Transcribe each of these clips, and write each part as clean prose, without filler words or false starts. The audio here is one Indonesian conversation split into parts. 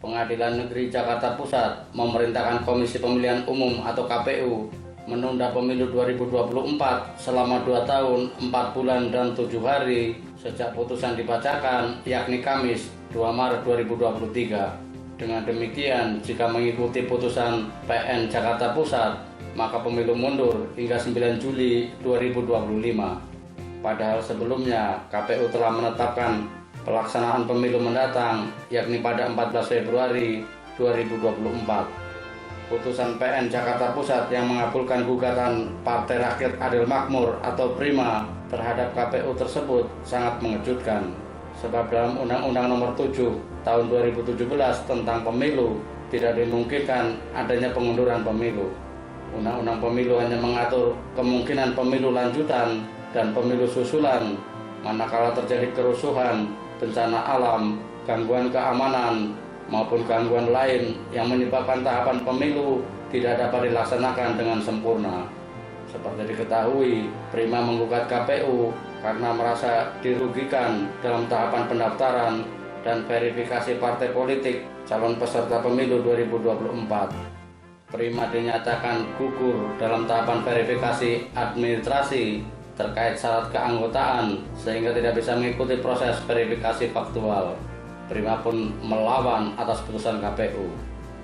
Pengadilan Negeri Jakarta Pusat memerintahkan Komisi Pemilihan Umum atau KPU menunda pemilu 2024 selama 2 tahun, 4 bulan, dan 7 hari sejak putusan dibacakan, yakni Kamis 2 Maret 2023. Dengan demikian, jika mengikuti putusan PN Jakarta Pusat, maka pemilu mundur hingga 9 Juli 2025. Padahal sebelumnya KPU telah menetapkan pelaksanaan pemilu mendatang, yakni pada 14 Februari 2024. Putusan PN Jakarta Pusat yang mengabulkan gugatan Partai Rakyat Adil Makmur atau PRIMA terhadap KPU tersebut sangat mengejutkan. Sebab dalam Undang-Undang Nomor 7 Tahun 2017 tentang Pemilu tidak dimungkinkan adanya pengunduran pemilu. Undang-Undang Pemilu hanya mengatur kemungkinan pemilu lanjutan dan pemilu susulan manakala terjadi kerusuhan, bencana alam, gangguan keamanan, maupun gangguan lain yang menyebabkan tahapan pemilu tidak dapat dilaksanakan dengan sempurna. Seperti diketahui, PRIMA menggugat KPU karena merasa dirugikan dalam tahapan pendaftaran dan verifikasi partai politik calon peserta pemilu 2024. PRIMA dinyatakan gugur dalam tahapan verifikasi administrasi terkait syarat keanggotaan sehingga tidak bisa mengikuti proses verifikasi faktual. PRIMA pun melawan atas putusan KPU.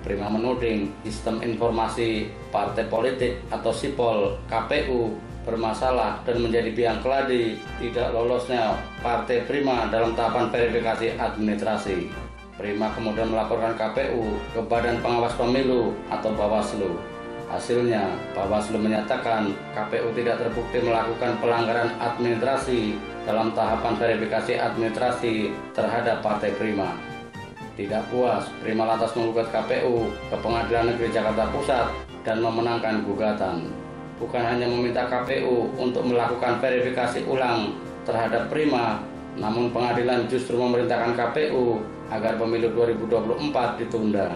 PRIMA menuding sistem informasi partai politik atau SIPOL KPU bermasalah dan menjadi biang keladi tidak lolosnya Partai PRIMA dalam tahapan verifikasi administrasi. PRIMA kemudian melaporkan KPU ke Badan Pengawas Pemilu atau Bawaslu. Hasilnya, Bawaslu menyatakan KPU tidak terbukti melakukan pelanggaran administrasi dalam tahapan verifikasi administrasi terhadap Partai PRIMA. Tidak puas, PRIMA lantas menggugat KPU ke Pengadilan Negeri Jakarta Pusat dan memenangkan gugatan. Bukan hanya meminta KPU untuk melakukan verifikasi ulang terhadap PRIMA, namun pengadilan justru memerintahkan KPU agar pemilu 2024 ditunda.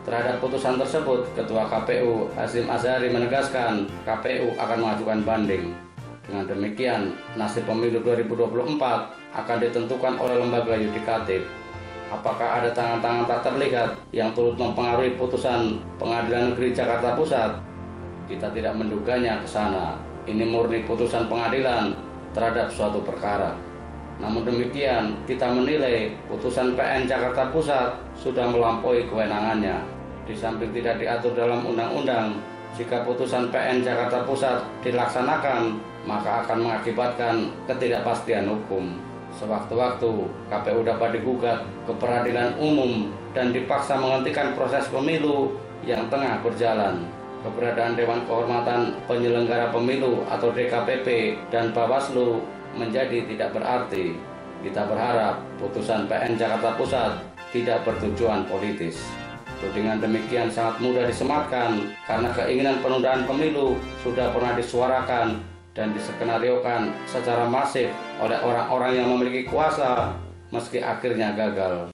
Terhadap putusan tersebut, Ketua KPU Hasyim Asyari menegaskan KPU akan mengajukan banding. Dengan demikian, nasib pemilu 2024 akan ditentukan oleh lembaga yudikatif. Apakah ada tangan-tangan tak terlihat yang turut mempengaruhi putusan Pengadilan Negeri Jakarta Pusat? Kita tidak menduganya ke sana. Ini murni putusan pengadilan terhadap suatu perkara. Namun demikian, kita menilai putusan PN Jakarta Pusat sudah melampaui kewenangannya. Di samping tidak diatur dalam undang-undang, jika putusan PN Jakarta Pusat dilaksanakan, maka akan mengakibatkan ketidakpastian hukum. Sewaktu-waktu, KPU dapat digugat ke peradilan umum dan dipaksa menghentikan proses pemilu yang tengah berjalan. Keberadaan Dewan Kehormatan Penyelenggara Pemilu atau DKPP dan Bawaslu menjadi tidak berarti. Kita berharap putusan PN Jakarta Pusat tidak bertujuan politis. Tudingan demikian sangat mudah disematkan karena keinginan penundaan pemilu sudah pernah disuarakan dan diskenariokan secara masif oleh orang-orang yang memiliki kuasa meski akhirnya gagal.